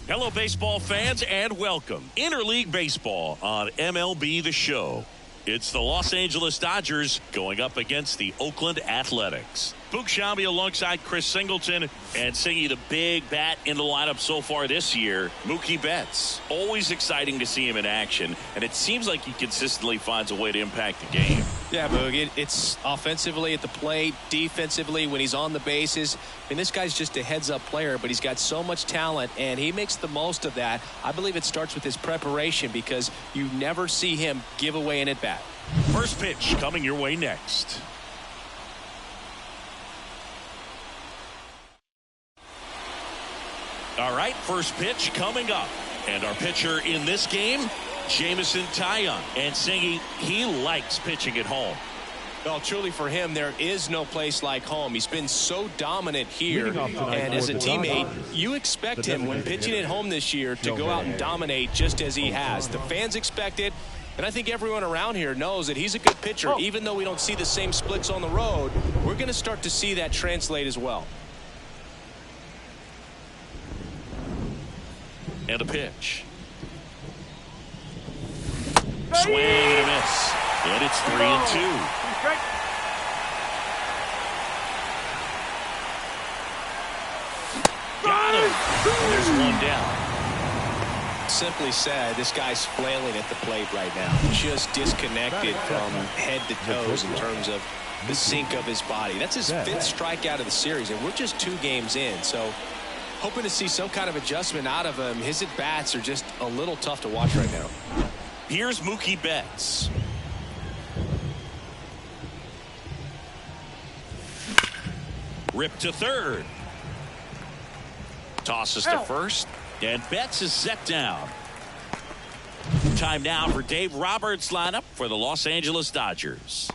Hello, baseball fans, and welcome. Interleague Baseball on MLB The Show. It's the Los Angeles Dodgers going up against the Oakland Athletics. Boog Sciambi alongside Chris Singleton, and singing the big bat in the lineup so far this year, Mookie Betts. Always exciting to see him in action, and it seems like he consistently finds a way to impact the game. Yeah, Boog, it's offensively at the plate, defensively when he's on the bases. I mean, this guy's just a heads-up player, but he's got so much talent, and he makes the most of that. I believe it starts with his preparation because you never see him give away an at-bat. First pitch coming your way next. All right, first pitch coming up. And our pitcher in this game, Jameson Taillon. And singing, he likes pitching at home. Well, truly for him, there is no place like home. He's been so dominant here. And as a teammate, you expect him when pitching at home this year to go out and dominate just as he has. The fans expect it. And I think everyone around here knows that he's a good pitcher. Even though we don't see the same splits on the road, we're going to start to see that translate as well. And a pitch. Swing and a miss. And it's 3-2. Got him. And there's one down. Simply said, this guy's flailing at the plate right now. Just disconnected from head to toes in terms of the sink of his body. That's his 5th strikeout of the series, and we're just 2 games in. So hoping to see some kind of adjustment out of him. His at-bats are just a little tough to watch right now. Here's Mookie Betts. Rip to third. Tosses to first. And Betts is set down. Time now for Dave Roberts' lineup for the Los Angeles Dodgers.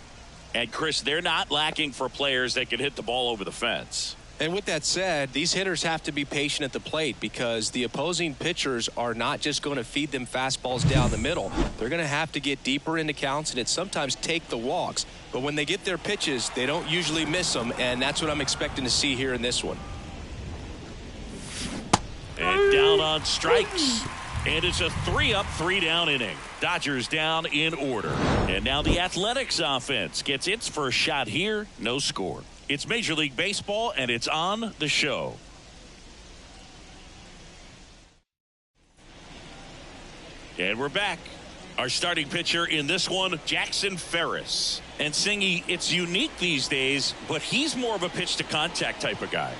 And Chris, they're not lacking for players that can hit the ball over the fence. And with that said, these hitters have to be patient at the plate because the opposing pitchers are not just going to feed them fastballs down the middle. They're going to have to get deeper into counts and it sometimes take the walks. But when they get their pitches, they don't usually miss them, and that's what I'm expecting to see here in this one. And down on strikes. And it's a 3-up, 3-down inning. Dodgers down in order. And now the Athletics offense gets its first shot here. No score. It's Major League Baseball, and it's on the show. And we're back. Our starting pitcher in this one, Jackson Ferris. And Singy, it's unique these days, but he's more of a pitch-to-contact type of guy.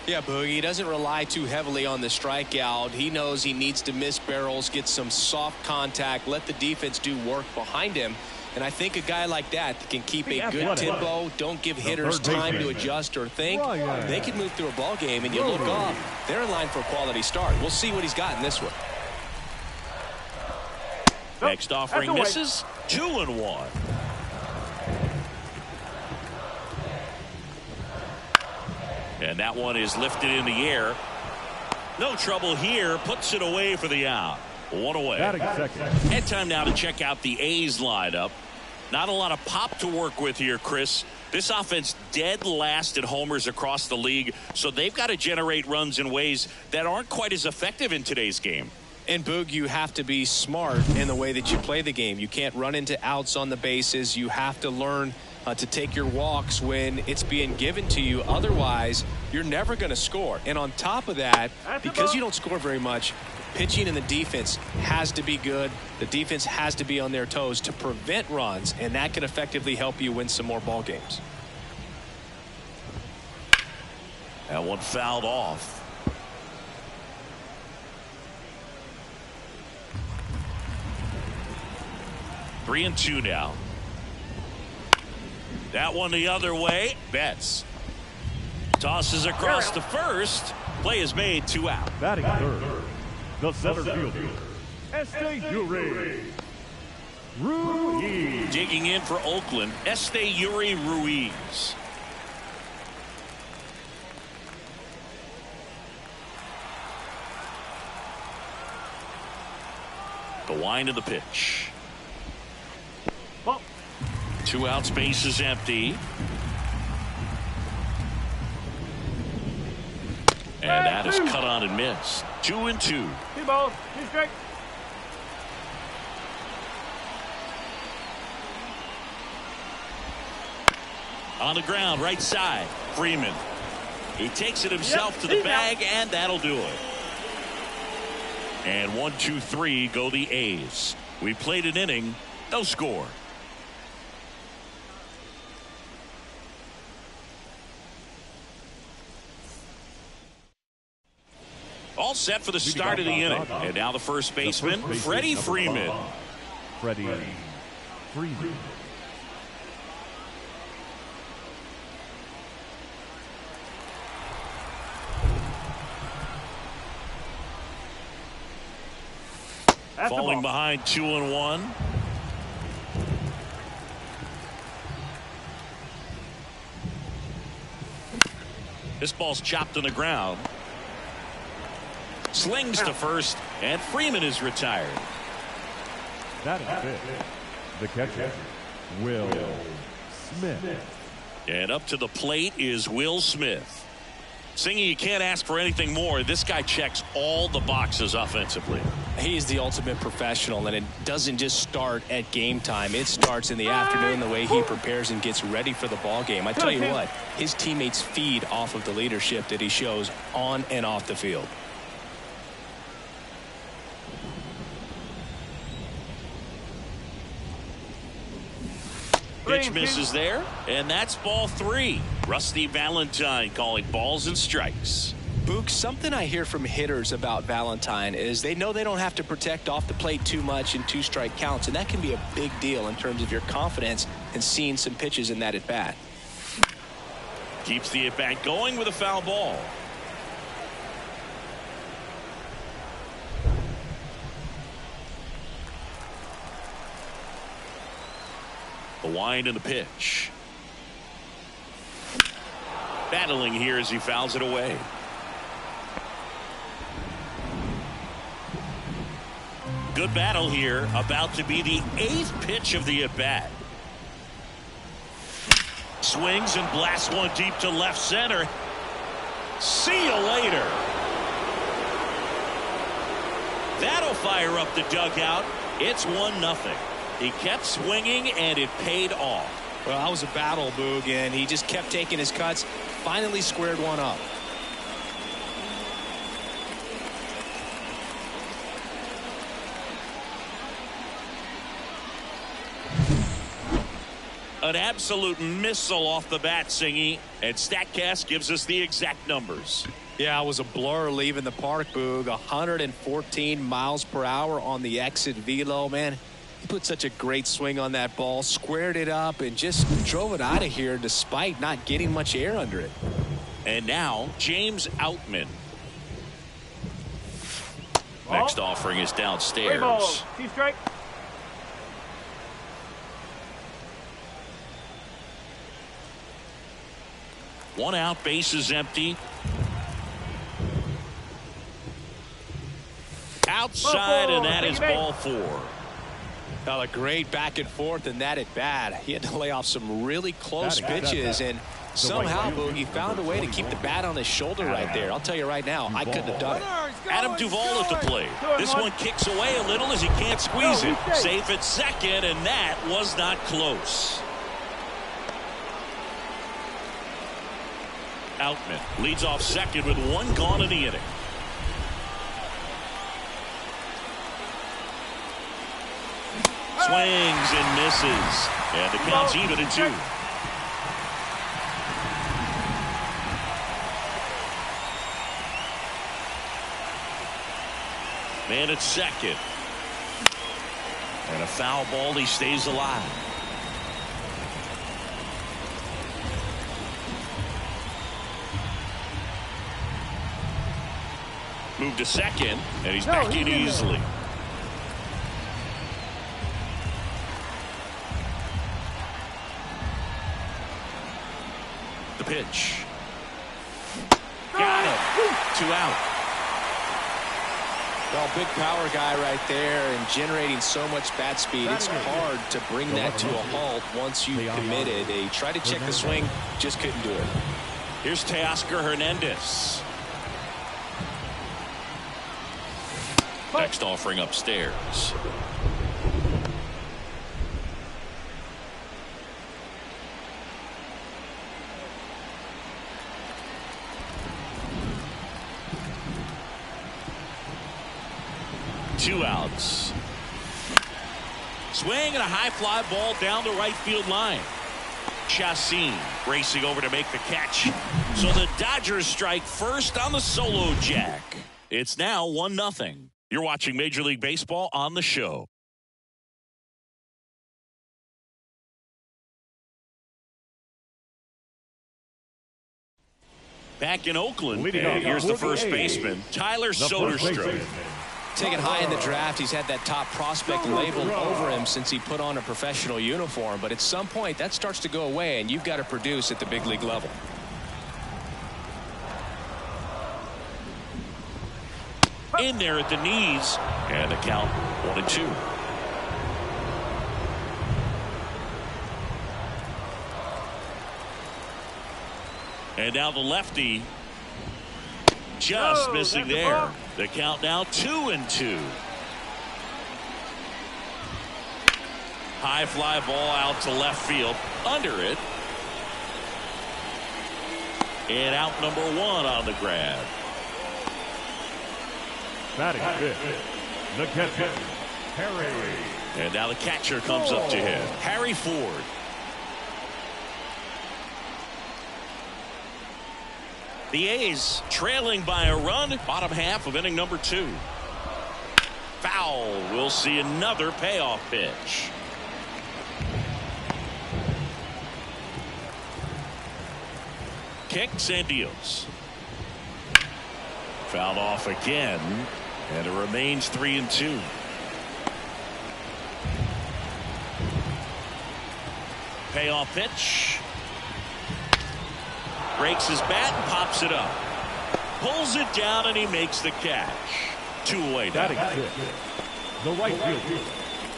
Yeah, Boogie, he doesn't rely too heavily on the strikeout. He knows he needs to miss barrels, get some soft contact, let the defense do work behind him. And I think a guy like that can keep a good tempo, don't give hitters time to adjust or think. They can move through a ball game, and you look off, they're in line for a quality start. We'll see what he's got in this one. Next offering misses. 2-1. And that one is lifted in the air. No trouble here. Puts it away for the out. 1 away. And time now to check out the A's lineup. Not a lot of pop to work with here, Chris. This offense dead last in homers across the league, so they've got to generate runs in ways that aren't quite as effective in today's game. And Boog, you have to be smart in the way that you play the game. You can't run into outs on the bases. You have to learn to take your walks when it's being given to you. Otherwise, you're never going to score. And on top of that, because you don't score very much, pitching and the defense has to be good. The defense has to be on their toes to prevent runs, and that can effectively help you win some more ball games. That one fouled off. Three and two now. That one the other way. Betts tosses across to first. Play is made. 2 out. Batting third, the center fielder, Esteury Ruiz. Digging in for Oakland, Esteury Ruiz. The wind of the pitch. 2 outs, base is empty. And that is cut on and missed. 2-2. T-ball, he's great. On the ground, right side. Freeman. He takes it himself to the bag, and that'll do it. And 1, 2, 3 go the A's. We played an inning, no score. All set for the start of the inning. And now the first baseman, Freddie Freeman. Freddie Freeman. Falling behind 2-1. This ball's chopped on the ground. Slings to first, and Freeman is retired. That is it. The catcher, Will Smith. And up to the plate is Will Smith. Singy, you can't ask for anything more. This guy checks all the boxes offensively. He is the ultimate professional, and it doesn't just start at game time. It starts in the afternoon, the way he prepares and gets ready for the ball game. I tell you what, his teammates feed off of the leadership that he shows on and off the field. Pitch misses there, and that's ball 3. Rusty Valentine calling balls and strikes. Book, something I hear from hitters about Valentine is they know they don't have to protect off the plate too much in 2-strike counts, and that can be a big deal in terms of your confidence and seeing some pitches in that at-bat. Keeps the at-bat going with a foul ball. The wind and the pitch. Battling here as he fouls it away. Good battle here. About to be the 8th pitch of the at-bat. Swings and blasts one deep to left center. See you later. That'll fire up the dugout. It's 1-0. He kept swinging and it paid off. Well, that was a battle, Boog, and he just kept taking his cuts. Finally squared one up. An absolute missile off the bat, Singy, and StatCast gives us the exact numbers. Yeah, it was a blur leaving the park, Boog. 114 miles per hour on the exit velo. Man, he put such a great swing on that ball, squared it up, and just drove it out of here despite not getting much air under it. And now, James Outman. Next offering is downstairs. He's straight. One out, bases empty. Outside, and that is ball 4. Well, a great back and forth in that at bat. He had to lay off some really close pitches, and somehow, Boog, he found a way to keep the bat on his shoulder right there. I'll tell you right now, I couldn't have done it. Adam Duvall at the plate. This one kicks away a little as he can't squeeze it. Safe at second, and that was not close. Outman leads off second with 1 gone in the inning. Swings and misses, and the count's even at 2. Man at second, and a foul ball. He stays alive. Move to second, and he's back in easily. The pitch. Got him. 2 out. Well, big power guy right there and generating so much bat speed. It's hard to bring that to a halt once you've committed. They tried to check the swing, just couldn't do it. Here's Teoscar Hernandez. Next offering upstairs. Two outs. Swing and a high fly ball down the right field line. Chacin racing over to make the catch. So the Dodgers strike first on the solo jack. It's now 1-0. You're watching Major League Baseball on the show. Back in Oakland, and here's the first baseman, Tyler Soderstrom. Taken high in the draft, he's had that top prospect labeled over him since he put on a professional uniform. But at some point, that starts to go away, and you've got to produce at the big league level. In there at the knees, and the count 1-2. And now the lefty just missing there. The count now 2-2. High fly ball out to left field, under it, and out number 1 on the grab. Batting fifth, the catcher, Harry. And now the catcher comes up to him, Harry Ford. The A's trailing by a run, bottom half of inning number 2. Foul. We'll see another payoff pitch. Kicks and deals. Fouled off again, and it remains 3-2. Payoff pitch. Breaks his bat and pops it up. Pulls it down and he makes the catch. 2 away now. The right fielder,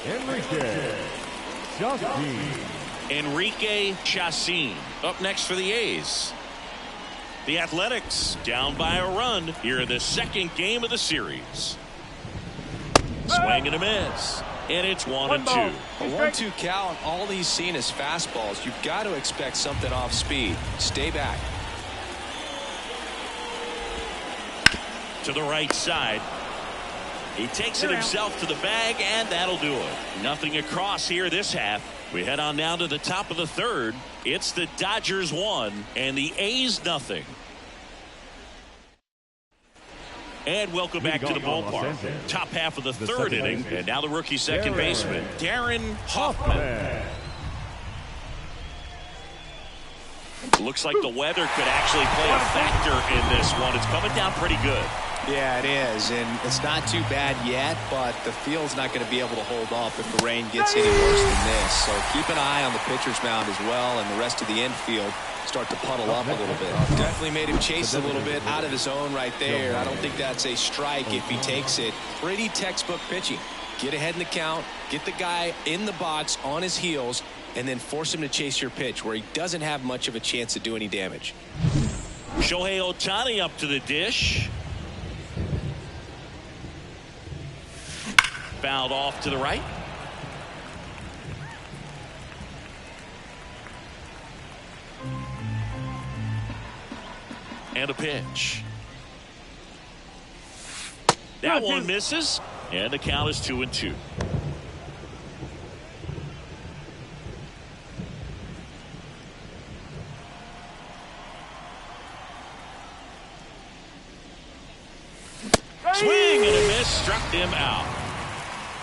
Enrique Chacin. Enrique Chacin up next for the A's. The Athletics down by a run here in the second game of the series. Swing and a miss. And it's 1-2. A 1-2 count. All he's seen is fastballs. You've got to expect something off speed. Stay back. To the right side. He takes it himself to the bag, and that'll do it. Nothing across here this half. We head on down to the top of the third. It's the Dodgers 1 and the A's nothing. And welcome back to the ballpark. Top half of the third inning, and now the rookie second baseman, Darin Hoffman. Looks like the weather could actually play a factor in this one. It's coming down pretty good. Yeah, it is, and it's not too bad yet, but the field's not going to be able to hold off if the rain gets any worse than this. So keep an eye on the pitcher's mound as well, and the rest of the infield start to puddle up a little bit. Definitely made him chase a little bit out of his zone right there. I don't think that's a strike if he takes it. Pretty textbook pitching. Get ahead in the count, get the guy in the box on his heels, and then force him to chase your pitch where he doesn't have much of a chance to do any damage. Shohei Ohtani up to the dish. Fouled off to the right. And a pitch. That one misses. And the count is 2-2. Swing and a miss. Struck him out.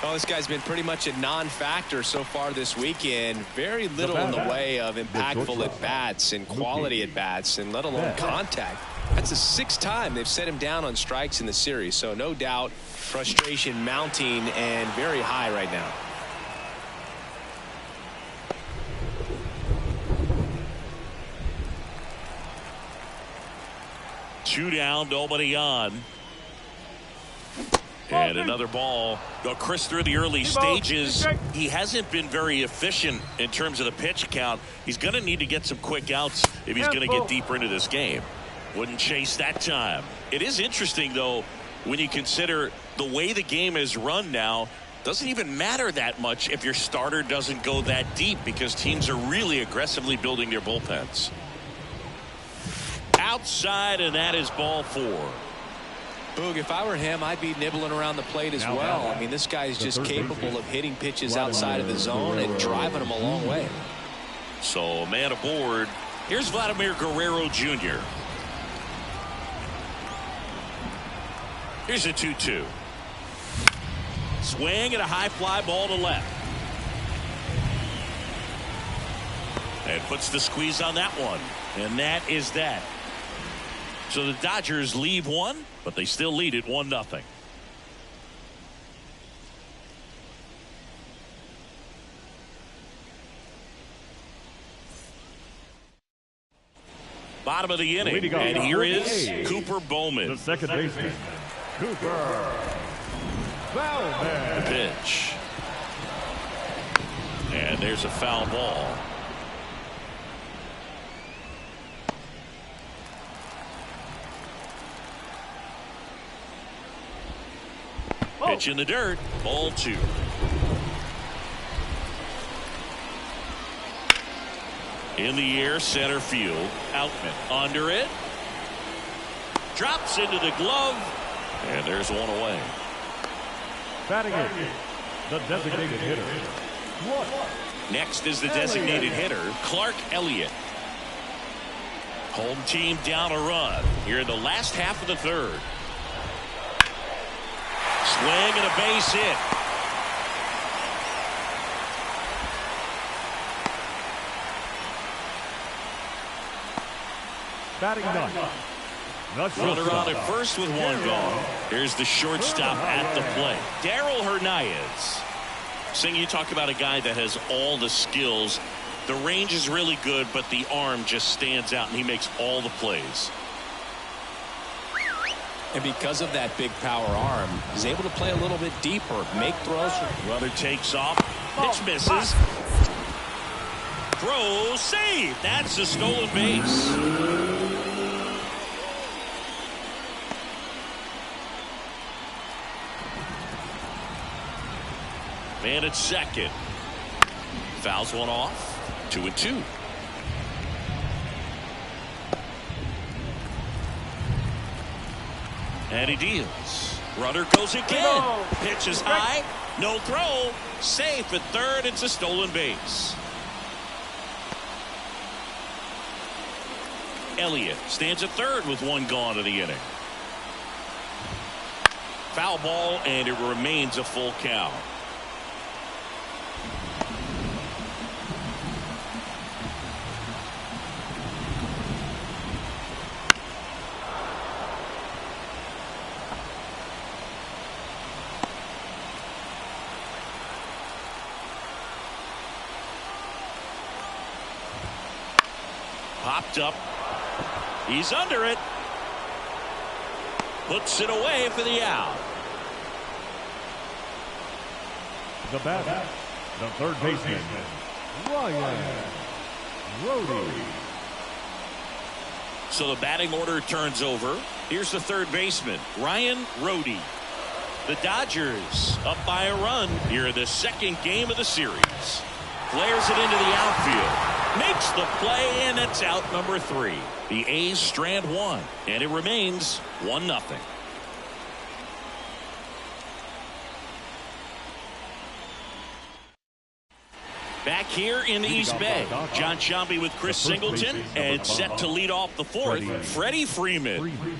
Oh, this guy's been pretty much a non-factor so far this weekend. Very little in the way of impactful at-bats and quality at-bats, and let alone contact. That's the 6th time they've set him down on strikes in the series. So no doubt frustration mounting and very high right now. Two down, nobody on. And another ball. Chris, through the early stages, he hasn't been very efficient in terms of the pitch count. He's going to need to get some quick outs if he's going to get deeper into this game. Wouldn't chase that time. It is interesting, though, when you consider the way the game is run now. Doesn't even matter that much if your starter doesn't go that deep, because teams are really aggressively building their bullpens. Outside, and that is ball 4. Boog, if I were him, I'd be nibbling around the plate as well. I mean, this guy's just capable of hitting pitches outside of the zone and driving them a long way. So, man aboard. Here's Vladimir Guerrero Jr. Here's a 2-2. Swing and a high fly ball to left. And puts the squeeze on that one. And that is that. So the Dodgers leave one, but they still lead it 1-0. Bottom of the inning, and here is Cooper Bowman. The second baseman, Cooper Bowman. The pitch. And there's a foul ball. Pitch in the dirt. Ball 2. In the air, center field. Outman under it. Drops into the glove. And there's one away. Batting it, the designated hitter. What? Next is the designated hitter, Clark Elliot. Home team down a run here in the last half of the third. Swing and a base hit. Batting ninth. Runner on at first with one gone. Here's the shortstop at the plate, Teoscar Hernandez. Sing, you talk about a guy that has all the skills. The range is really good, but the arm just stands out, and he makes all the plays. And because of that big power arm, he's able to play a little bit deeper, make throws. Runner takes off. Pitch misses. Throw, save. That's a stolen base. Man at second. Fouls one off. 2-2. And he deals. Runner goes again. Pitch is high. No throw. Safe at third. It's a stolen base. Elliot stands at third with one gone in the inning. Foul ball, and it remains a full count. Popped up. He's under it. Puts it away for the out. The batter, the third baseman, Ryan Rody. So the batting order turns over. Here's the third baseman, Ryan Rody. The Dodgers up by a run here in the second game of the series. Flares it into the outfield. Makes the play, and it's out number 3. The A's strand one, and it remains 1-0. Back here in the East Bay, John Sciambi with Chris Singleton, and set to lead off the fourth, Freddie Freeman.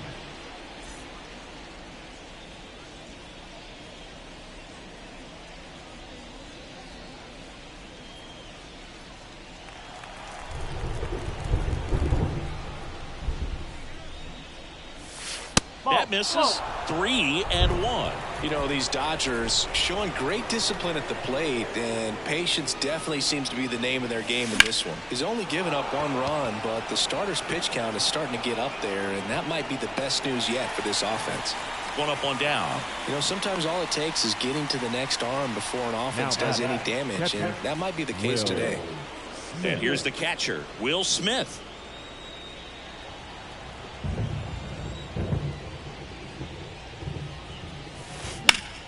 That misses. 3-1. You know, these Dodgers showing great discipline at the plate, and patience definitely seems to be the name of their game in this one. He's only given up 1 run, but the starter's pitch count is starting to get up there, and that might be the best news yet for this offense. 1 up, 1 down. You know, sometimes all it takes is getting to the next arm before an offense does any damage, and that might be the case today. And here's the catcher, Will Smith.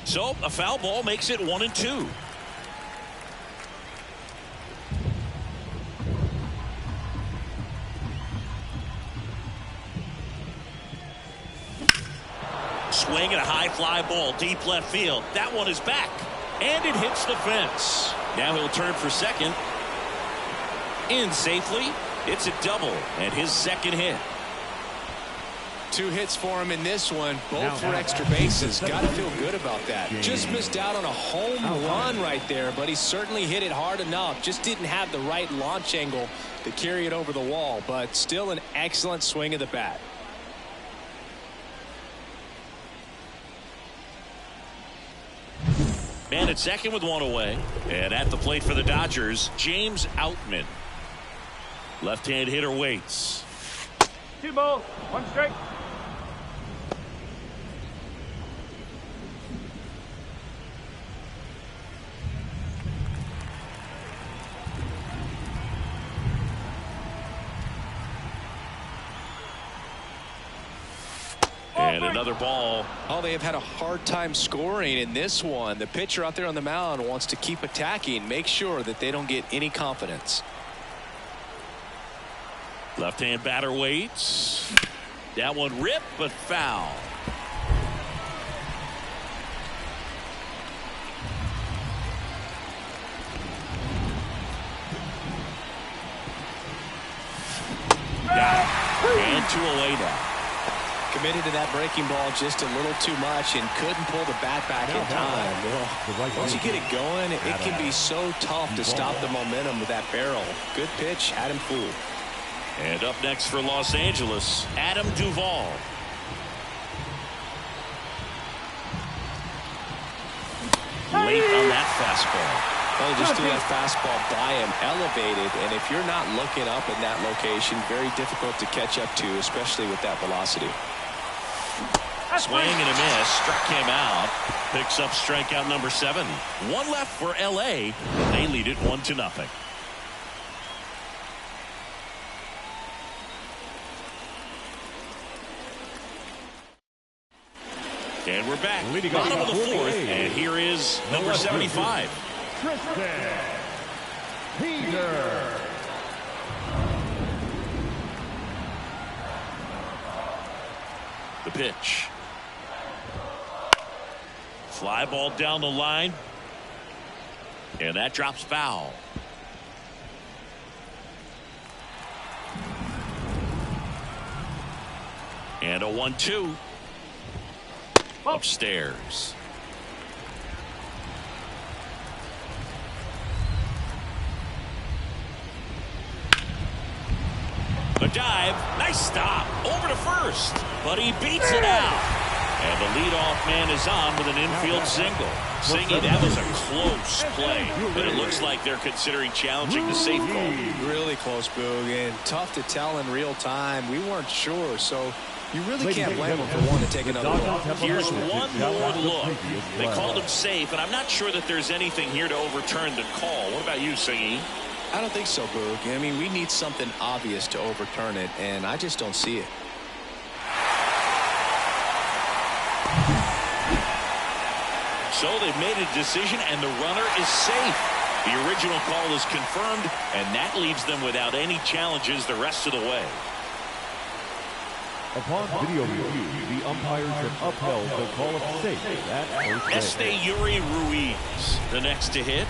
So a foul ball makes it 1-2. Swing and a high fly ball deep left field. That one is back, and it hits the fence. Now he'll turn for second. In safely. It's a double and his second hit. 2 hits for him in this one, both for extra bases. Got to feel good about that. Just missed out on a home run right there, but he certainly hit it hard enough. Just didn't have the right launch angle to carry it over the wall, but still an excellent swing of the bat. Man at second with 1 away. And at the plate for the Dodgers, James Outman. Left-hand hitter waits. 2 balls, 1 strike. And another ball. Oh, they have had a hard time scoring in this one. The pitcher out there on the mound wants to keep attacking, make sure that they don't get any confidence. Left-hand batter waits. That one ripped, but foul. Got it. And 2 away now. Committed to that breaking ball just a little too much and couldn't pull the bat back in time. Well, once you get it going, it can be so tough to stop the momentum with that barrel. Good pitch, had him fooled. And up next for Los Angeles, Adam Duvall. Late on that fastball. Well, just threw that fastball by him, elevated, and if you're not looking up in that location, very difficult to catch up to, especially with that velocity. Swing and a miss, struck him out. Picks up strikeout number 7. One left for LA. They lead it 1-0. And we're back. Bottom of the 4th, and here is number 75. Tristan Peters. The pitch. Fly ball down the line. And that drops foul. And a 1-2. Upstairs. The dive. Nice stop. Over to first. But he beats it out. And the leadoff man is on with an infield single. Singy, that was a close play. But it looks like they're considering challenging the safe call. Really close, Boog, and tough to tell in real time. We weren't sure, so you really can't blame them for wanting to take another look. Here's one more look. They called him safe, and I'm not sure that there's anything here to overturn the call. What about you, Singy? I don't think so, Boog. I mean, we need something obvious to overturn it, and I just don't see it. So they've made a decision, and the runner is safe. The original call is confirmed, and that leaves them without any challenges the rest of the way. Upon video review, the umpires have upheld the call of safe at first base. Esteury Ruiz, the next to hit.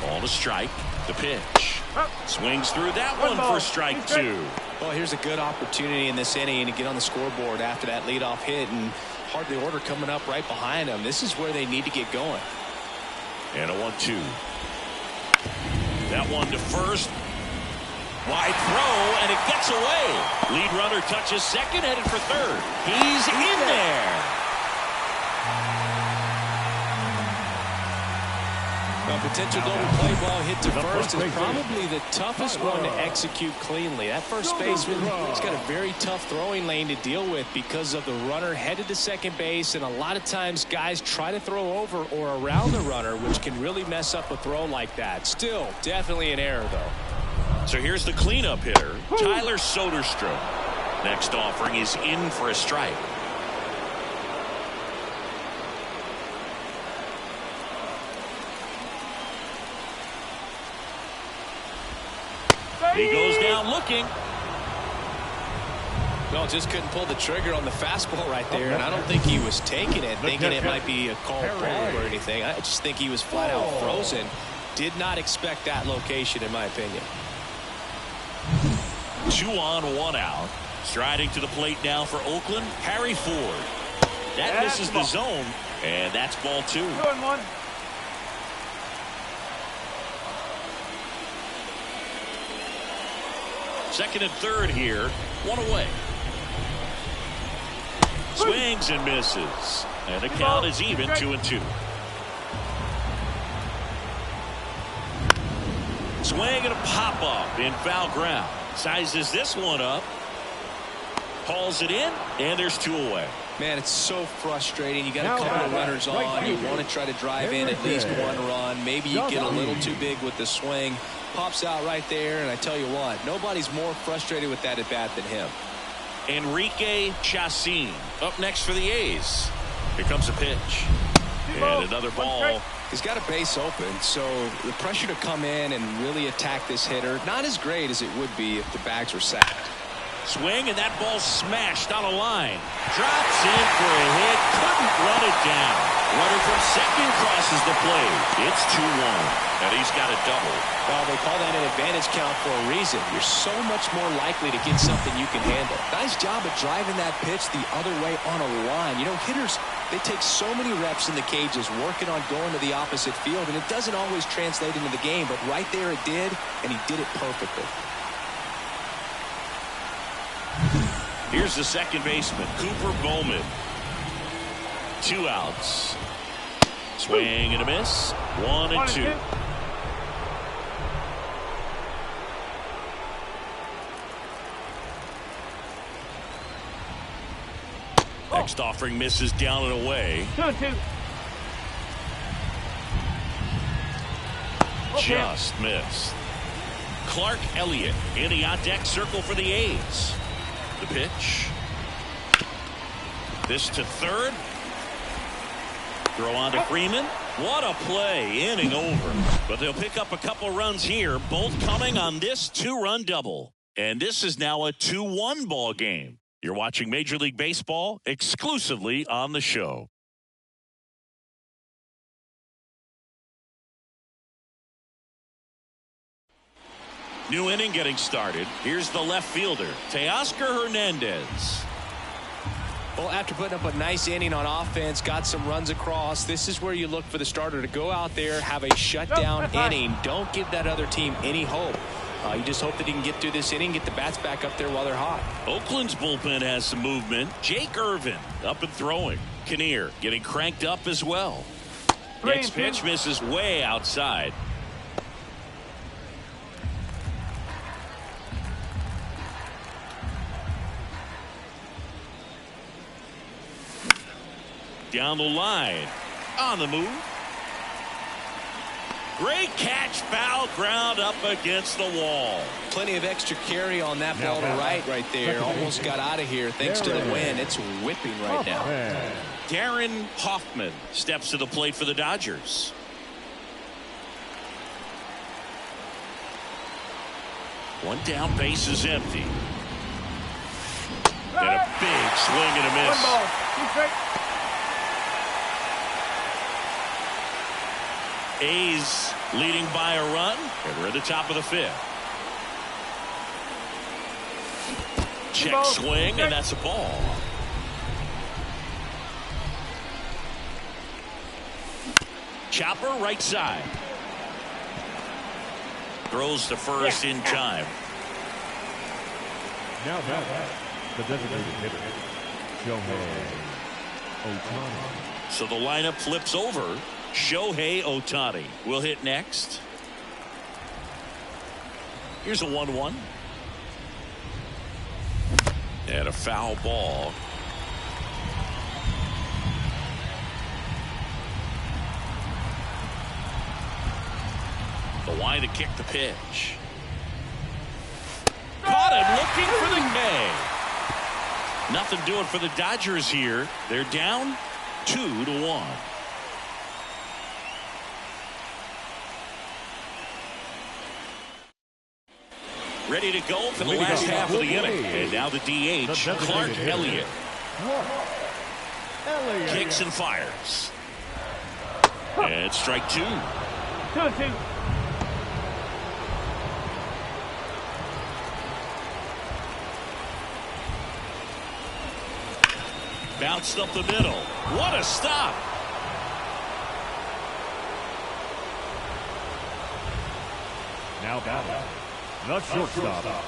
Ball to strike. The pitch. Swings through that one for strike 2. Well, here's a good opportunity in this inning to get on the scoreboard after that leadoff hit, and hardly order coming up right behind them. This is where they need to get going. And a 1-2. That one to first. Wide throw, and it gets away. Lead runner touches second, headed for third. He's in there. A potential double play ball hit to first is probably the toughest one to execute cleanly. That first baseman has got a very tough throwing lane to deal with because of the runner headed to second base, and a lot of times guys try to throw over or around the runner, which can really mess up a throw like that. Still, definitely an error, though. So here's the cleanup hitter, Tyler Soderstrom. Next offering is in for a strike. He goes down looking. Well, just couldn't pull the trigger on the fastball right there, and I don't think he was taking it, thinking it might be a called ball or anything. I just think he was flat out frozen. Did not expect that location, in my opinion. 2 on, 1 out. Striding to the plate now for Oakland, Harry Ford. That misses the zone, and that's ball 2. 2-1. Second and third here, 1 away. Swings and misses, and the count is even, 2-2. Swing and a pop up in foul ground. Sizes this one up, hauls it in, and there's 2 away. Man, it's so frustrating. You got a couple of runners on. You want to try to drive in at least 1 run. Maybe you get a little too big with the swing. Pops out right there, and I tell you what, nobody's more frustrated with that at bat than him. Enrique Chacin up next for the A's. Here comes a pitch. And another ball. He's got a base open, so the pressure to come in and really attack this hitter, not as great as it would be if the bags were sacked. Swing, and that ball smashed on a line. Drops in for a hit. Couldn't run it down. Runner from second crosses the plate. It's 2-1, and he's got a double. Well, they call that an advantage count for a reason. You're so much more likely to get something you can handle. Nice job of driving that pitch the other way on a line. You know, hitters, they take so many reps in the cages working on going to the opposite field, and it doesn't always translate into the game, but right there it did, and he did it perfectly. Here's the second baseman, Cooper Bowman. 2 outs. Swing and a miss. 1-2. Next offering misses down and away. 2-2. Just missed. Clark Elliot in the on-deck circle for the A's. The pitch. This to third. Throw on to Freeman. What a play. Inning over. But they'll pick up a couple runs here, both coming on this two-run double. And this is now a 2-1 ball game. You're watching Major League Baseball exclusively on the show. New inning getting started. Here's the left fielder, Teoscar Hernandez. Well, after putting up a nice inning on offense, got some runs across, this is where you look for the starter to go out there, have a shutdown inning. Don't give that other team any hope. You just hope that he can get through this inning, get the bats back up there while they're hot. Oakland's bullpen has some movement. Jake Irvin up and throwing. Knehr getting cranked up as well. Next pitch misses way outside. Down the line. On the move. Great catch. Foul ground up against the wall. Plenty of extra carry on that ball to right there. Almost got out of here thanks to the wind. It's whipping right now. Darin Hoffman steps to the plate for the Dodgers. One down, base is empty. And a big swing and a miss. A's leading by a run, and we're at the top of the fifth. Check swing, and that's a ball. Chopper right side. Throws to first in time. Now the designated hitter, Shohei Ohtani. So the lineup flips over. Shohei Ohtani will hit next. Here's a 1-1. And a foul ball. The line to kick the pitch. Caught him looking for the K. Nothing doing for the Dodgers here. They're down 2-1. Ready to go for the last half of the inning. And now the DH, Clark Elliot. Kicks and fires. And strike two. 2-2. Bounced up the middle. What a stop. Now batting. The shortstop.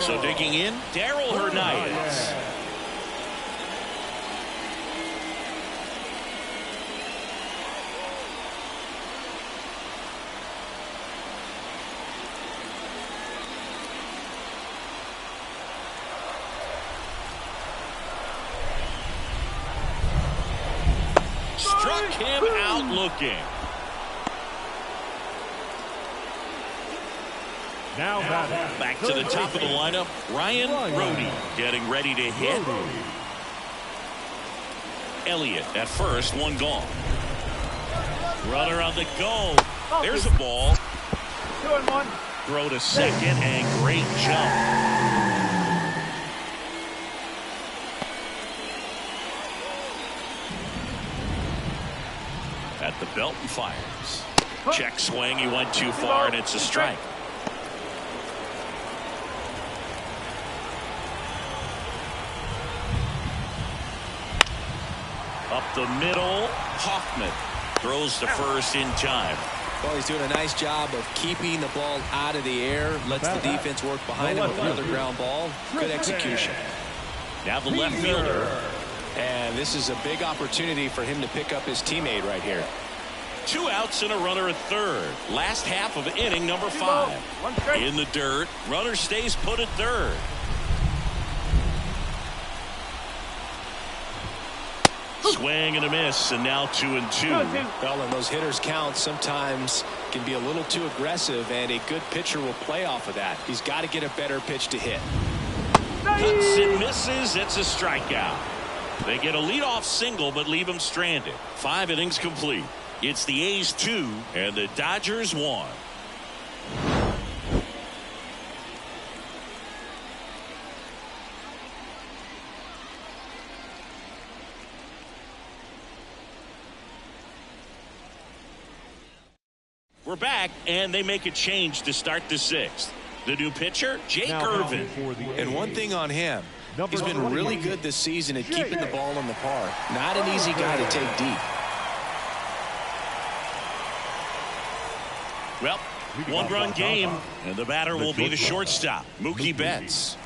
So digging in, Darin Hernandez. Struck him out looking. Now batting. Back to the top of the lineup, Ryan Brody getting ready to hit. Elliot at first, one gone. Runner on the go. There's a ball. 2-1. Throw to second and great jump. At the belt and fires. Check swing, he went too far and it's a strike. Up the middle, Hoffman throws to first in time. Well, he's doing a nice job of keeping the ball out of the air, lets the defense work behind him with another ground ball. Good execution. Now the left fielder. And this is a big opportunity for him to pick up his teammate right here. 2 outs and a runner at third. Last half of inning number 5. In the dirt, runner stays put at third. swing and a miss, and now 2-2. Well, and those hitters count sometimes can be a little too aggressive, and a good pitcher will play off of that. He's got to get a better pitch to hit. Cuts and misses. It's a strikeout. They get a leadoff single but leave him stranded. 5 innings complete. It's the A's 2 and the Dodgers 1. We're back, and they make a change to start the 6th. The new pitcher, Jake Irvin. And one thing on him, he's been really good this season at keeping the ball in the park. Not an easy guy to take deep. Well, 1-run game, and the batter will be the shortstop, Mookie Betts.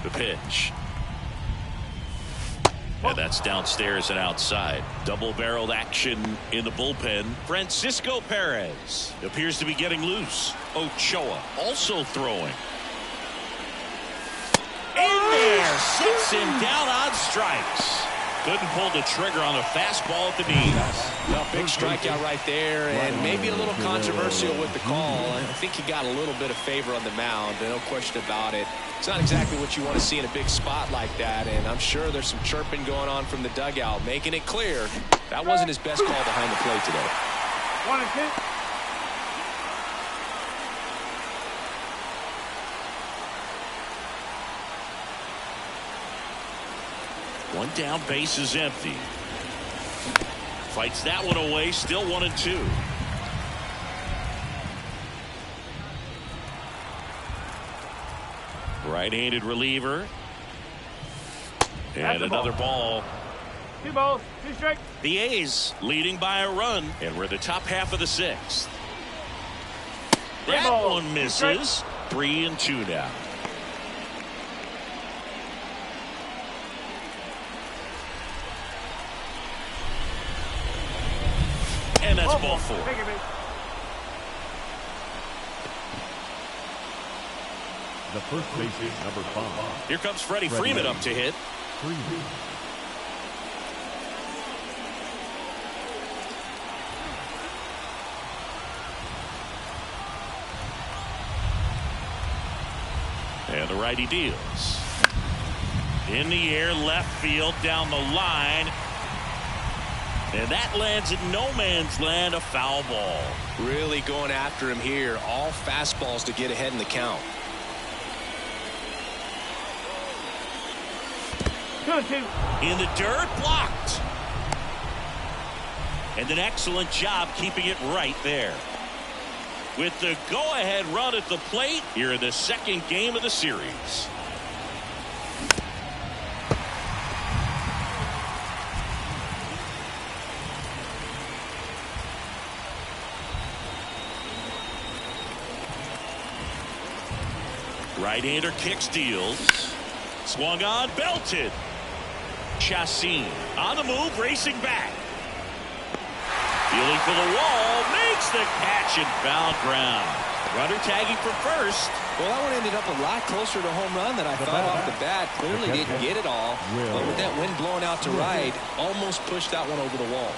The pitch. And that's downstairs and outside. Double-barreled action in the bullpen. Francisco Perez appears to be getting loose. Ochoa also throwing. In there, sits him down on strikes. Couldn't pull the trigger on a fastball at the knees. Well, big strikeout right there, and maybe a little controversial with the call. I think he got a little bit of favor on the mound, no question about it. It's not exactly what you want to see in a big spot like that, and I'm sure there's some chirping going on from the dugout, making it clear that wasn't his best call behind the plate today. 1-2. One down, base is empty. Fights that one away, still 1-2. Right-handed reliever. And another ball. 2 balls, 2 strikes. The A's leading by a run, and we're the top half of the 6th. That one misses. 3-2 now. And that's ball 4. The first baseman, number 5. Here comes Freddie Freeman up to hit. And the righty deals. In the air, left field, down the line. And that lands in no man's land, a foul ball. Really going after him here. All fastballs to get ahead in the count. 2-2. In the dirt, blocked. And an excellent job keeping it right there. With the go-ahead run at the plate here in the 2nd game of the series. Right-hander kicks, deals. Swung on, belted. Chacin on the move, racing back. Feeling for the wall, makes the catch and foul ground. Runner tagging for first. Well, that one ended up a lot closer to home run than I thought off the bat. Clearly didn't get it all. But with that wind blowing out to right, almost pushed that one over the wall.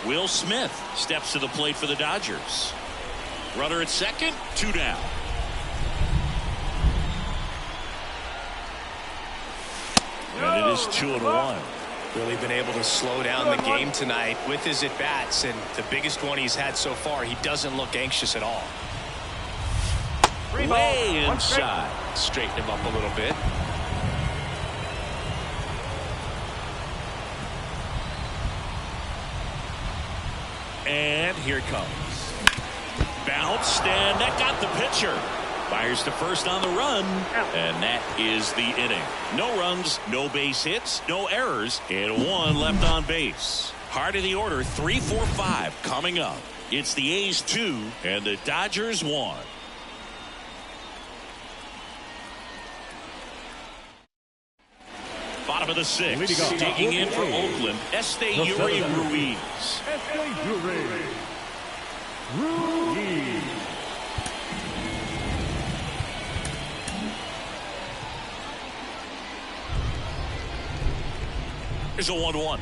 Will Smith steps to the plate for the Dodgers. Runner at second, 2 down. And it is 2-1. Really been able to slow down the game tonight with his at-bats, and the biggest one he's had so far, he doesn't look anxious at all. Way inside. Straighten him up a little bit. And here it comes. Bounced, and that got the pitcher. Fires to first on the run, and that is the inning. No runs, no base hits, no errors, and 1 left on base. Heart of the order, 3, 4, 5 coming up. It's the A's 2 and the Dodgers 1. Bottom of the 6th, digging in for Oakland, Esteury Ruiz. Ruiz. Here's a 1-1.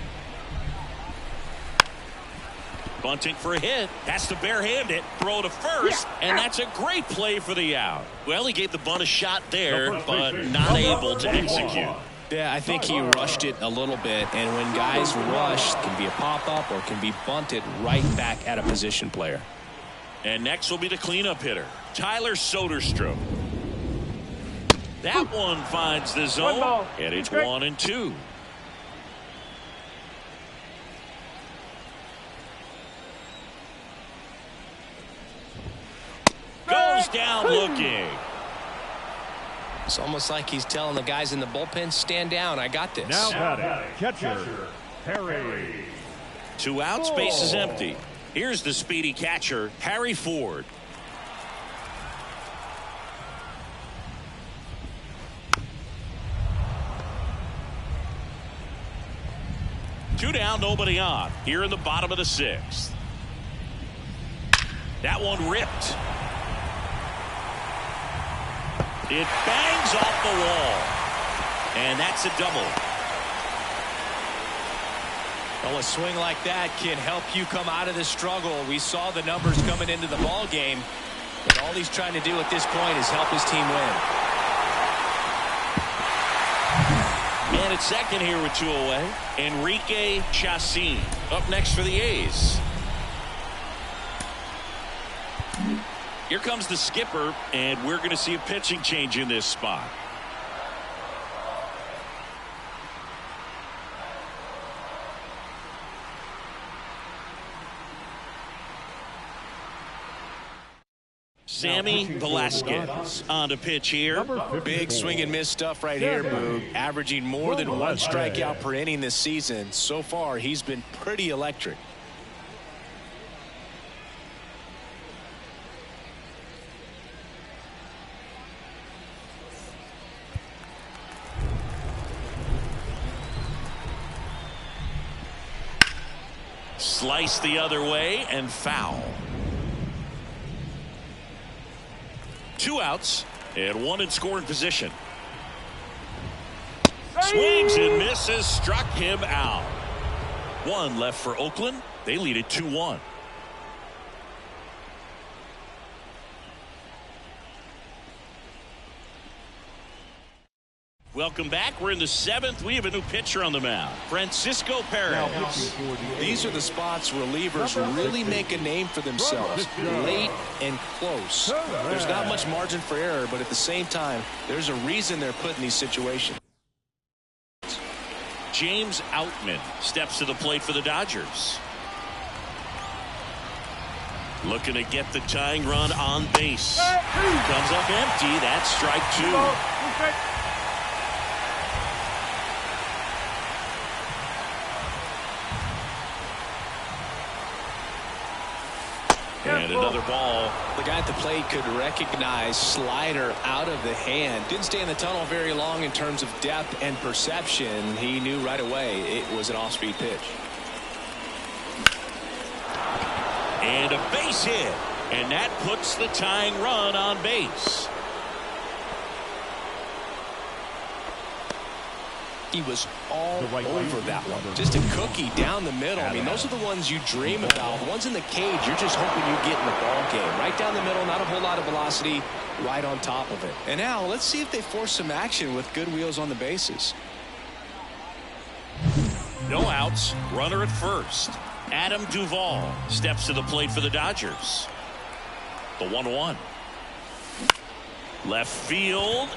Bunting for a hit. Has to barehand it. Throw to first. And that's a great play for the out. Well, he gave the bunt a shot there, but not able to execute. Yeah, I think he rushed it a little bit. And when guys rush, it can be a pop-up or can be bunted right back at a position player. And next will be the cleanup hitter, Tyler Soderstrom. That one finds the zone, and it's 1-2. Goes down looking. It's almost like he's telling the guys in the bullpen, stand down, I got this. Now batting, catcher, Harry. 2 outs, base is empty. Here's the speedy catcher, Harry Ford. Two down, nobody on. Here in the bottom of the 6th. That one ripped. It bangs off the wall. And that's a double. Well, a swing like that can help you come out of the struggle. We saw the numbers coming into the ball game. And all he's trying to do at this point is help his team win. And at second here with 2 away, Enrique Chacin up next for the A's. Here comes the skipper, and we're going to see a pitching change in this spot. Sammy Velasquez on to pitch here. Big swing and miss stuff right here, Boog. Averaging more than 1 strikeout per inning this season. So far, he's been pretty electric. Slice the other way and foul. 2 outs and 1 in scoring position. Swings and misses, struck him out. 1 left for Oakland. They lead it 2-1. Welcome back. We're in the 7th. We have a new pitcher on the mound, Francisco Perez. These are the spots relievers really make a name for themselves, late and close. There's not much margin for error, but at the same time, there's a reason they're put in these situations. James Outman steps to the plate for the Dodgers. Looking to get the tying run on base. Comes up empty. That's strike 2. And another ball. The guy at the plate could recognize slider out of the hand. Didn't stay in the tunnel very long in terms of depth and perception. He knew right away it was an off-speed pitch. And a base hit. And that puts the tying run on base. He was all over that one. Just a cookie down the middle. I mean, those are the ones you dream about. The ones in the cage, you're just hoping you get in the ball game. Right down the middle, not a whole lot of velocity, right on top of it. And now, let's see if they force some action with good wheels on the bases. No outs. Runner at first. Adam Duvall steps to the plate for the Dodgers. The 1-1. Left field.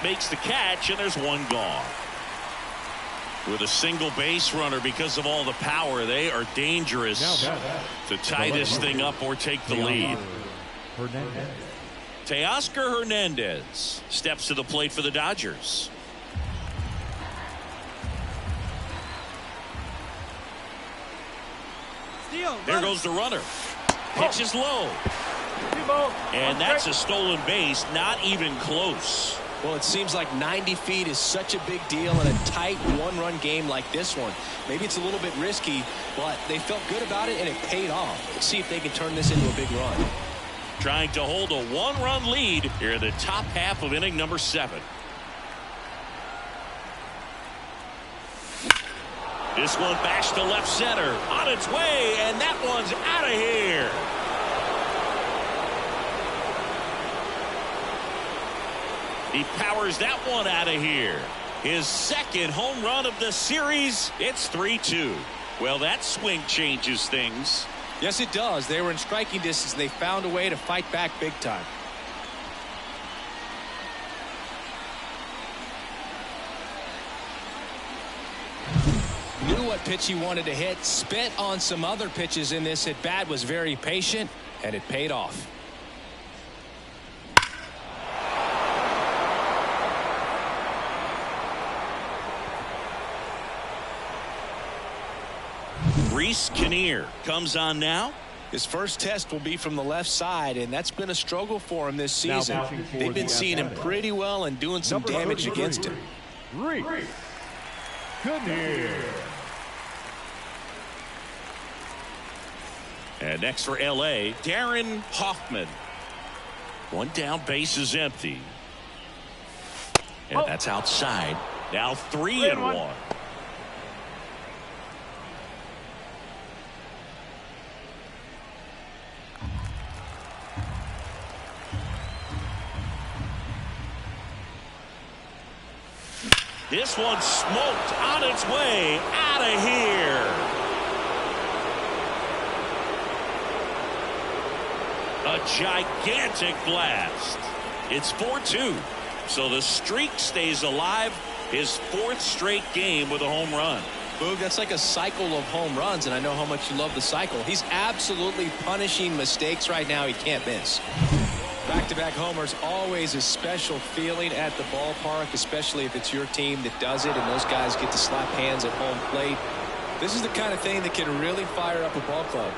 Makes the catch, and there's 1 gone. With a single base runner, because of all the power, they are dangerous to tie this thing up or take the lead. Teoscar Hernandez steps to the plate for the Dodgers. There goes the runner. Pitch is low. And that's a stolen base, not even close. Well, it seems like 90 feet is such a big deal in a tight one-run game like this one. Maybe it's a little bit risky, but they felt good about it, and it paid off. Let's see if they can turn this into a big run. Trying to hold a one-run lead here in the top half of inning number 7. This one bashed to left center. On its way, and that one's out of here. He powers that one out of here. His second home run of the series. It's 3-2. Well, that swing changes things. Yes, it does. They were in striking distance, and they found a way to fight back big time. Knew what pitch he wanted to hit. Spent on some other pitches in this at bat. Was very patient, and it paid off. Russ Knehr comes on now. His first test will be from the left side, and that's been a struggle for him this season. They've been seeing him pretty well and doing some damage against him. Russ Knehr. And next for LA, Darin Hoffman. One down, base is empty. And that's outside. Now 3-1. This one smoked on its way out of here. A gigantic blast. It's 4-2. So the streak stays alive. His 4th straight game with a home run. Boog, that's like a cycle of home runs, and I know how much you love the cycle. He's absolutely punishing mistakes right now he can't miss. Back-to-back homers, always a special feeling at the ballpark, especially if it's your team that does it and those guys get to slap hands at home plate. This is the kind of thing that can really fire up a ball club.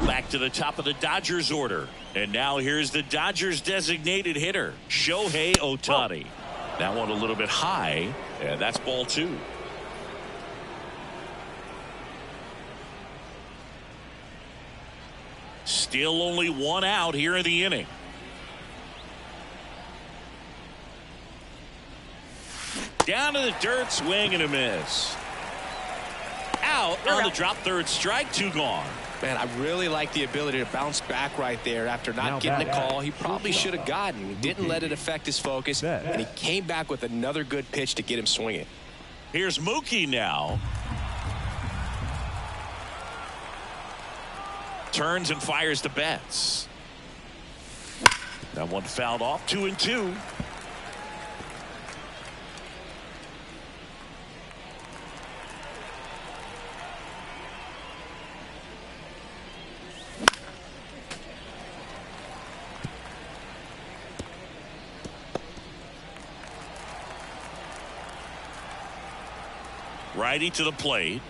Back to the top of the Dodgers order. And now here's the Dodgers designated hitter, Shohei Ohtani. That one a little bit high, and that's ball 2. Still only 1 out here in the inning. Down to the dirt, swing and a miss. Out on the drop, 3rd strike, 2 gone. Man, I really like the ability to bounce back right there after not getting the call he probably should have gotten. He didn't let it affect his focus, and he came back with another good pitch to get him swinging. Here's Mookie now. Turns and fires the Betts. That one fouled off, 2-2. Righty to the plate.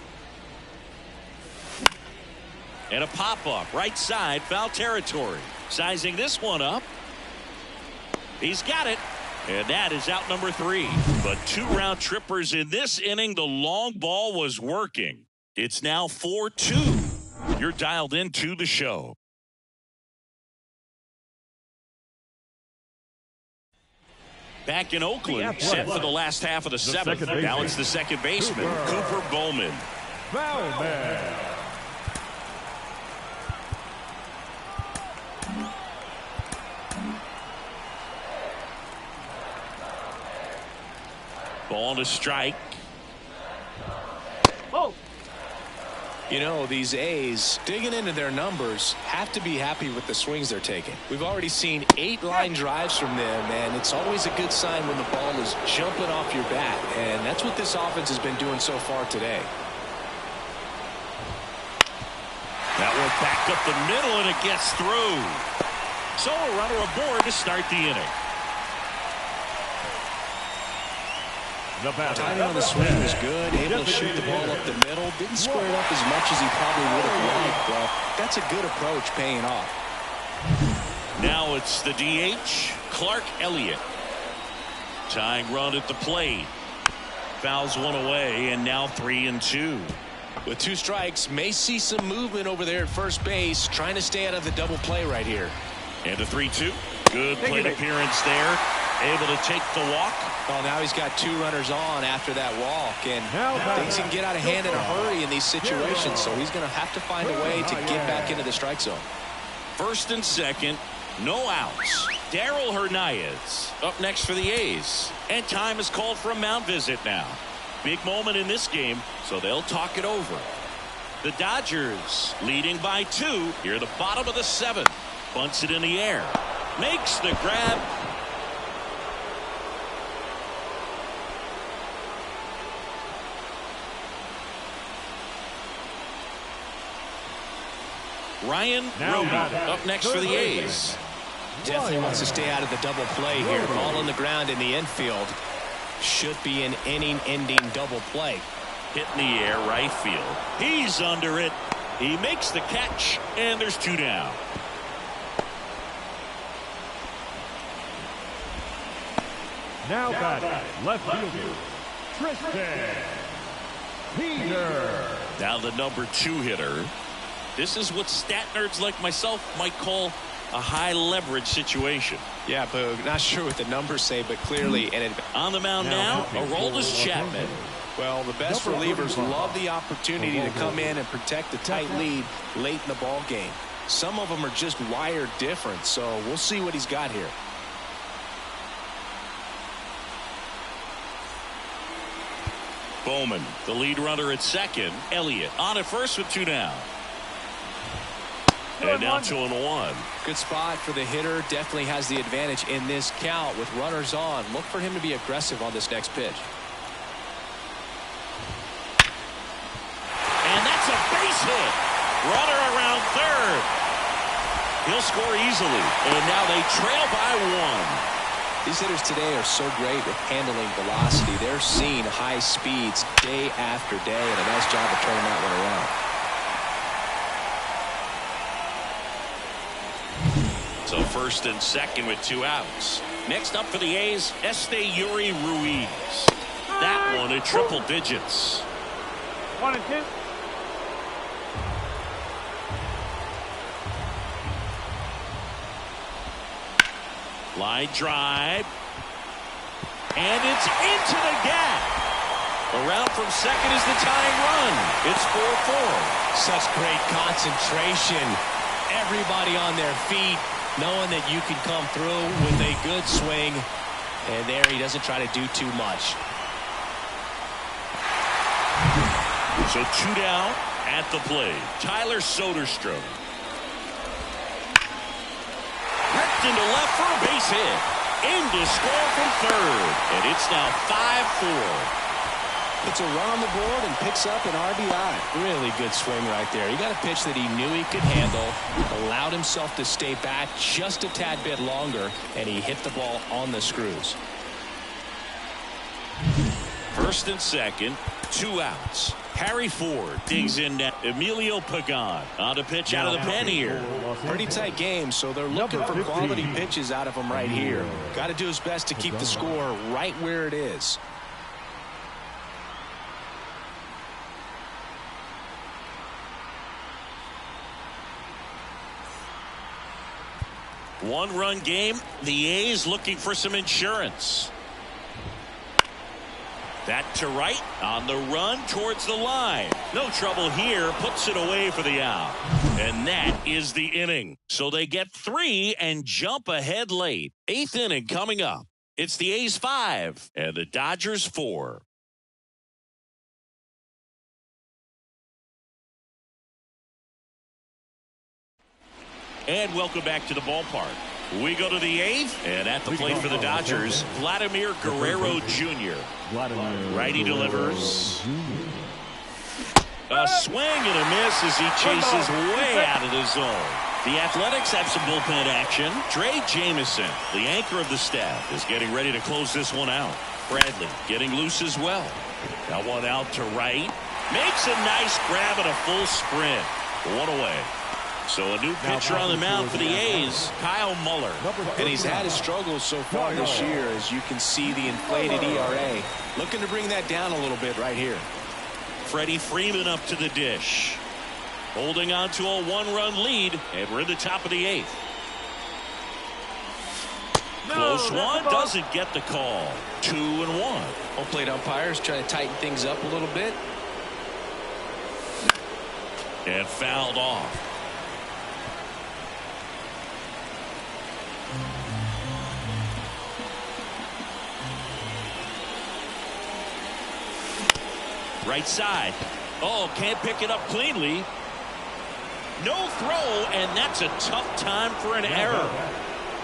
And a pop-up right side, foul territory. Sizing this one up. He's got it. And that is out number 3. But 2 round trippers in this inning. The long ball was working. It's now 4-2. You're dialed into the show. Back in Oakland, set for the last half of the 7th. Now it's the second baseman, Cooper Bowman. Ball to strike. You know, these A's, digging into their numbers, have to be happy with the swings they're taking. We've already seen 8 line drives from them, and it's always a good sign when the ball is jumping off your bat, and that's what this offense has been doing so far today. That one backed up the middle, and it gets through. So a runner aboard to start the inning. the batter. Timing on the swing was good. Able to shoot the ball up the middle. Didn't square it up as much as he probably would have liked, but that's a good approach paying off. Now it's the DH, Clark Elliot. Tying run at the plate. Fouls one away, and now 3-2. With 2 strikes, may see some movement over there at first base, trying to stay out of the double play right here. And a 3-2. Good plate appearance there. Able to take the walk. Oh, now he's got 2 runners on after that walk, and things can get out of hand in a hurry in these situations, so he's going to have to find a way to get back into the strike zone. First and second, no outs. Darin Hernandez up next for the A's. And time is called for a mound visit now. Big moment in this game, so they'll talk it over. The Dodgers leading by 2 here at the bottom of the 7th. Bunts it in the air. Makes the grab. Ryan Brody up next for the A's. Definitely wants to stay out of the double play here. Ball on the ground in the infield. Should be an inning-ending double play. Hit in the air, right field. He's under it. He makes the catch, and there's 2 down. Now batting, left fielder, Tristan Peters. Now the number 2 hitter. This is what stat nerds like myself might call a high leverage situation. Yeah, Boog, not sure what the numbers say, but clearly on the mound now, Aroldis Chapman. Well, the best relievers love the opportunity to come in and protect the tight lead late in the ball game. Some of them are just wired different, so we'll see what he's got here. Bowman, the lead runner at second. Elliot on at first with 2 down. And now 2-1. Good spot for the hitter. Definitely has the advantage in this count with runners on. Look for him to be aggressive on this next pitch. And that's a base hit. Runner around third. He'll score easily. And now they trail by 1. These hitters today are so great with handling velocity. They're seeing high speeds day after day, and a nice job of turning that one around. So first and second with 2 outs. Next up for the A's, Esteury Ruiz. That one at triple digits. 1-2. Line drive. And it's into the gap. Around from second is the tying run. It's 4-4. Such great concentration. Everybody on their feet, knowing that you can come through with a good swing. And there he doesn't try to do too much. So 2 down at the plate. Tyler Soderstrom. Ripped into left for a base hit. In to score from third. And it's now 5-4. Puts a run on the board and picks up an RBI. Really good swing right there. He got a pitch that he knew he could handle, allowed himself to stay back just a tad bit longer, and he hit the ball on the screws. First and second, 2 outs. Harry Ford digs in now. Emilio Pagan on a pitch out of the pen here. Pretty tight game, so they're looking for quality pitches out of him right here. Got to do his best to keep the score right where it is. One-run game. The A's looking for some insurance. That to right on the run towards the line. No trouble here. Puts it away for the out. And that is the inning. So they get 3 and jump ahead late. 8th inning coming up. It's the A's 5 and the Dodgers 4. And welcome back to the ballpark. We go to the 8th, and at the plate for the Dodgers, Vladimir Guerrero Jr. Righty delivers. A swing and a miss as he chases way out of the zone. The Athletics have some bullpen action. Drey Jameson, the anchor of the staff, is getting ready to close this one out. Bradley getting loose as well. Now one out to right. Makes a nice grab and a full sprint. One away. So a new pitcher on the mound for the A's, Kyle Muller. And he's had his struggles so far this year, as you can see the inflated ERA. Looking to bring that down a little bit right here. Freddie Freeman up to the dish. Holding on to a one-run lead, and we're in the top of the 8th. Close one, doesn't get the call. 2-1. Home plate umpires trying to tighten things up a little bit. And fouled off. Right side. Oh, can't pick it up cleanly. No throw, and that's a tough time for an error.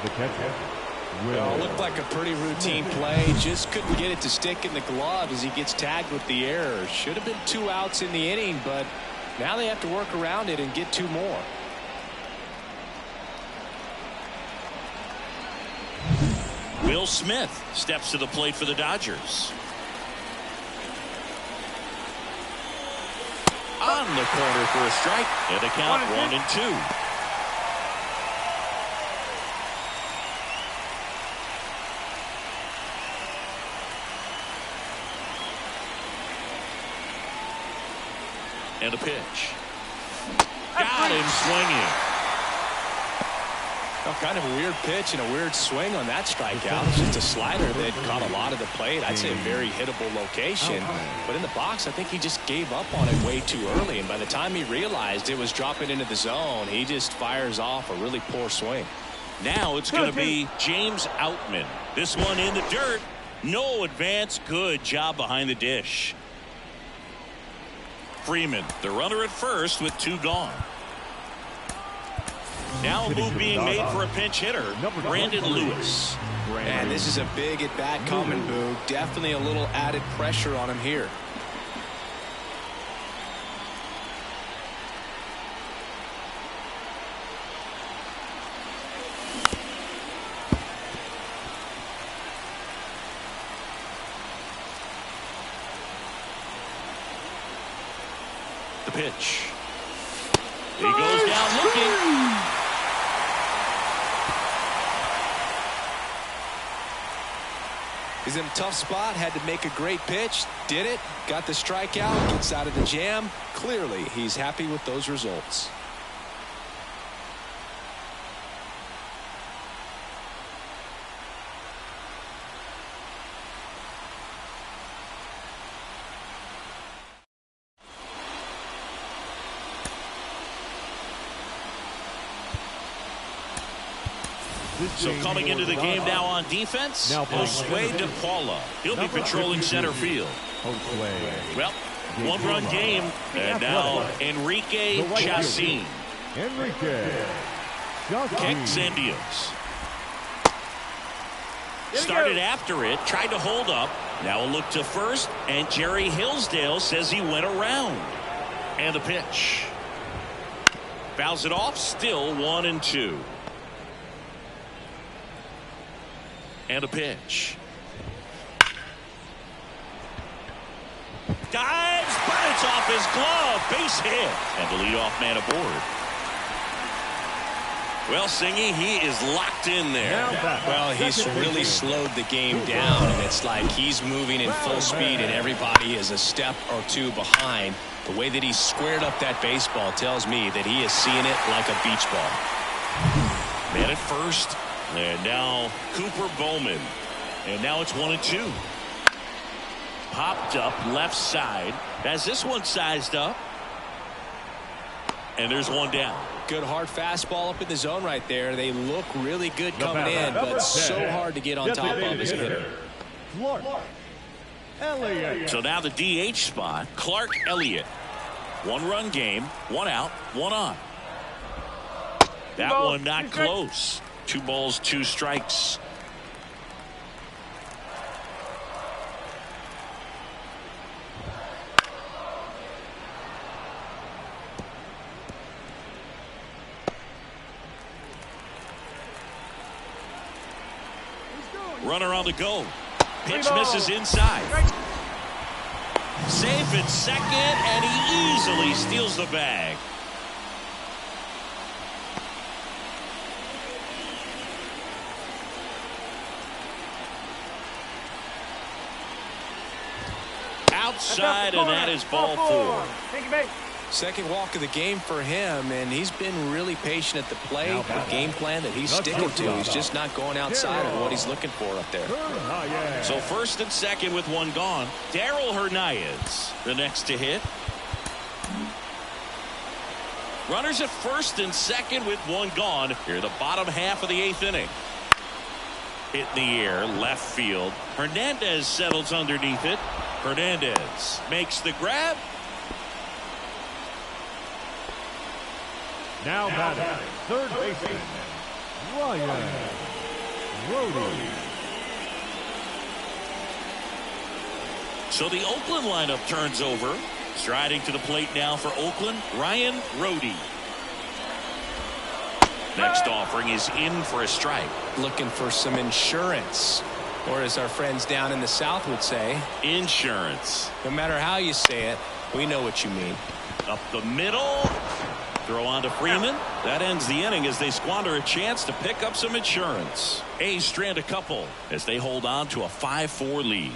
The catcher. Well, looked like a pretty routine play. Just couldn't get it to stick in the glove as he gets tagged with the error. Should have been 2 outs in the inning, but now they have to work around it and get 2 more. Will Smith steps to the plate for the Dodgers. On the corner for a strike, and the count 1-2. And a pitch. Got him swinging. Oh, kind of a weird pitch and a weird swing on that strikeout. It's just a slider that caught a lot of the plate. I'd say a very hittable location. But in the box, I think he just gave up on it way too early. And by the time he realized it was dropping into the zone, he just fires off a really poor swing. Now it's going to be James Outman. This one in the dirt. No advance. Good job behind the dish. Freeman, the runner at first with 2 gone. Now a move being made for a pinch hitter, Brandon Lewis. And this is a big at-bat coming, Boog. Definitely a little added pressure on him here. The pitch. He goes down looking. He's in a tough spot, had to make a great pitch, did it, got the strikeout, gets out of the jam. Clearly, he's happy with those results. So coming into the game now on defense, Josue De Paula. He'll be patrolling center field. Well, 1-run game, and now Enrique Chacin. Kicks and deals. Started after it, tried to hold up. Now a look to first, and Jerry Hillsdale says he went around. And the pitch. Fouls it off, still 1-2. And a pitch. Dives, but it's off his glove. Base hit. And the leadoff man aboard. Well, Singy, he is locked in there. Well, he's really slowed the game down, and it's like he's moving in full speed, and everybody is a step or 2 behind. The way that he squared up that baseball tells me that he is seeing it like a beach ball. Man at first. And now Cooper Bowman. And now it's 1-2. Popped up left side. Has this one sized up. And there's one down. Good hard fastball up in the zone right there. They look really good coming in, but so hard to get on top of as a hitter. So now the DH spot, Clark Elliot. 1-run game, 1 out, 1 on. That one not close. 2 balls, 2 strikes. Runner on the go. Pitch misses inside. Safe at second, and he easily steals the bag. Outside, and that is ball 4. Second walk of the game for him, and he's been really patient at the plate. The game plan that he's sticking to, he's just not going outside of what he's looking for up there. So first and second with one gone. Darin Hernandez, the next to hit. Runners at first and second with one gone. Here the bottom half of the 8th inning. Hit in the air, left field. Hernandez settles underneath it. Hernandez makes the grab. Now batting, third baseman, Aroldis. So the Oakland lineup turns over. Striding to the plate now for Oakland, Aroldis. Next offering is in for a strike. Looking for some insurance, or as our friends down in the South would say, insurance. No matter how you say it, we know what you mean. Up the middle. Throw on to Freeman. That ends the inning as they squander a chance to pick up some insurance. A's strand a couple as they hold on to a 5-4 lead.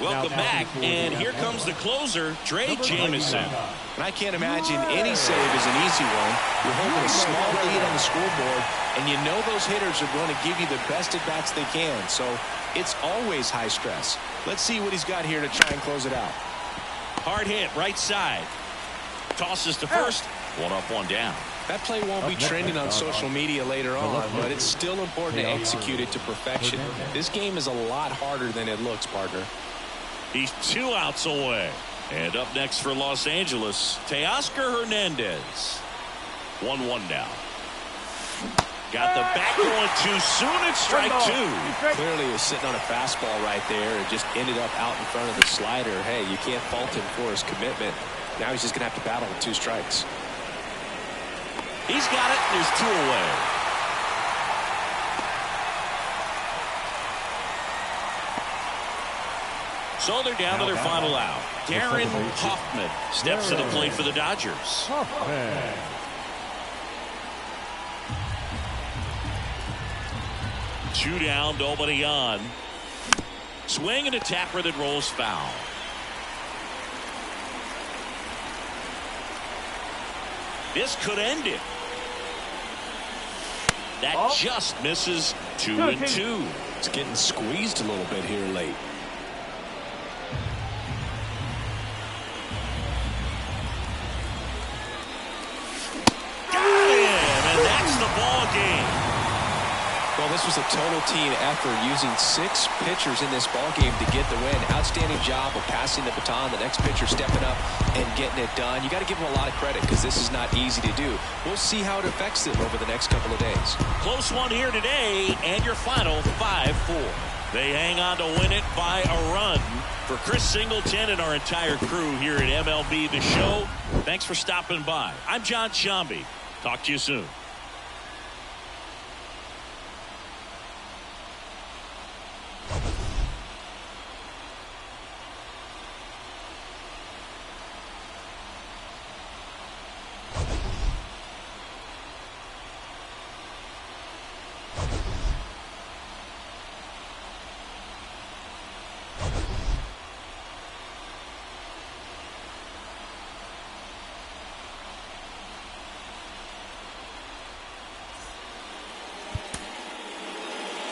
Welcome back, and here comes the closer, Drey Jameson. And I can't imagine any save is an easy one. You're holding a small lead on the scoreboard, and you know those hitters are going to give you the best at-bats they can, so it's always high stress. Let's see what he's got here to try and close it out. Hard hit, right side. Tosses to first. One up, one down. That play won't be trending on social media later on, but it's still important to execute it to perfection. This game is a lot harder than it looks, partner. He's 2 outs away. And up next for Los Angeles, Teoscar Hernandez. 1-1 now. Got the bat going too soon. It's strike 2. Clearly was sitting on a fastball right there. It just ended up out in front of the slider. Hey, you can't fault him for his commitment. Now he's just going to have to battle with 2 strikes. He's got it. There's 2 away. So they're down to their final out. Darin Hoffman steps to the plate for the Dodgers. 2 down, nobody on. Swing and a tapper that rolls foul. This could end it. That just misses. 2-2. It's getting squeezed a little bit here late. Well, this was a total team effort, using 6 pitchers in this ball game to get the win. Outstanding job of passing the baton. The next pitcher stepping up and getting it done. You got to give them a lot of credit because this is not easy to do. We'll see how it affects them over the next couple of days. Close one here today, and your final 5-4. They hang on to win it by a run. For Chris Singleton and our entire crew here at MLB The Show, thanks for stopping by. I'm John Shambi. Talk to you soon.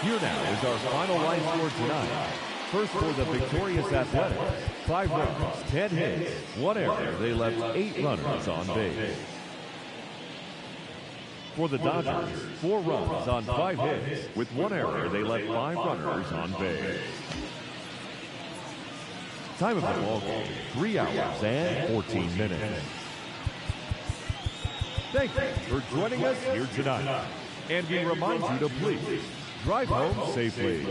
Here now is our final line score tonight. First for the victorious Athletics, 5 runs, 10 hits, 1 error. They left 8 runners on base. For the Dodgers, 4 runs on 5 hits. With 1 error, they left 5 runners on base. Time of the ball game, 3 hours and 14 minutes. Thank you for joining us here tonight. And we remind you to please drive home safely.